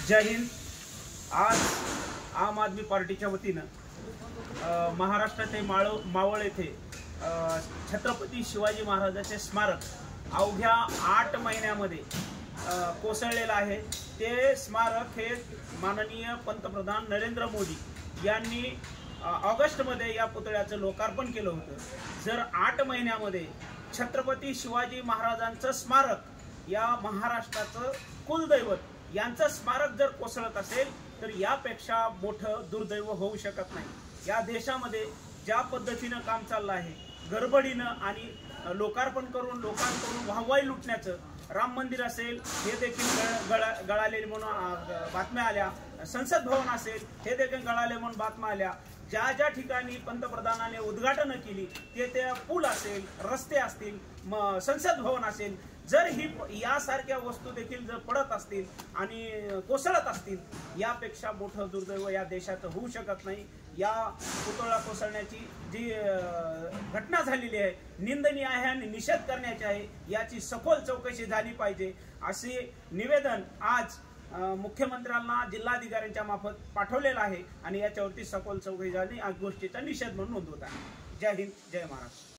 जय हिंद। आज आम आदमी पार्टीच्या वतीनं महाराष्ट्राचे मावळ येथे छत्रपती शिवाजी महाराजांचे स्मारक अवघ्या 8 महिन्यामध्ये कोसळलेलं आहे। ते स्मारक हे माननीय पंतप्रधान नरेंद्र मोदी यांनी ऑगस्टमध्ये या पुतळ्याचं लोकार्पण केलं होतं। जर 8 महिन्यामध्ये छत्रपती शिवाजी महाराजांचं स्मारक या महाराष्ट्राचं कुलदैवत यांचं स्मारक जर कोसळत असेल तर यापेक्षा मोठं दुर्दैव होऊ शकत नाही। या देशामध्ये ज्या पद्धतीनं काम चाललं आहे, गडबडीनं आणि लोकार्पण करून लोकांकडून वाहवाई लुटण्याचं, राम मंदिर असेल हे देखील गळालेले म्हणून बातम्या आल्या, संसद भवन असेल हे देखील गळाले म्हणून बातम्या आल्या। ज्या ज्या ठिकाणी पंतप्रधानांनी उद्घाटन केली ते पूल असेल, रस्ते असतील, संसद भवन असेल, जर ही यासारख्या वस्तू देखील जर पडत असतील आणि कोसळत असतील, यापेक्षा मोठं दुर्दैव या देशात होऊ शकत नाही। या पुतळा कोसळण्याची जी घटना झालेली आहे निंदनीय आहे आणि निषेध करण्याची आहे। याची सखोल चौकशी झाली पाहिजे असे निवेदन आज मुख्यमंत्र्यांना जिल्हाधिकाऱ्यांच्या मार्फत पाठवलेलं आहे आणि याच्यावरती सखोल चौकशी झाली, या गोष्टीचा निषेध म्हणून नोंदवत आहे। जय हिंद, जय महाराष्ट्र।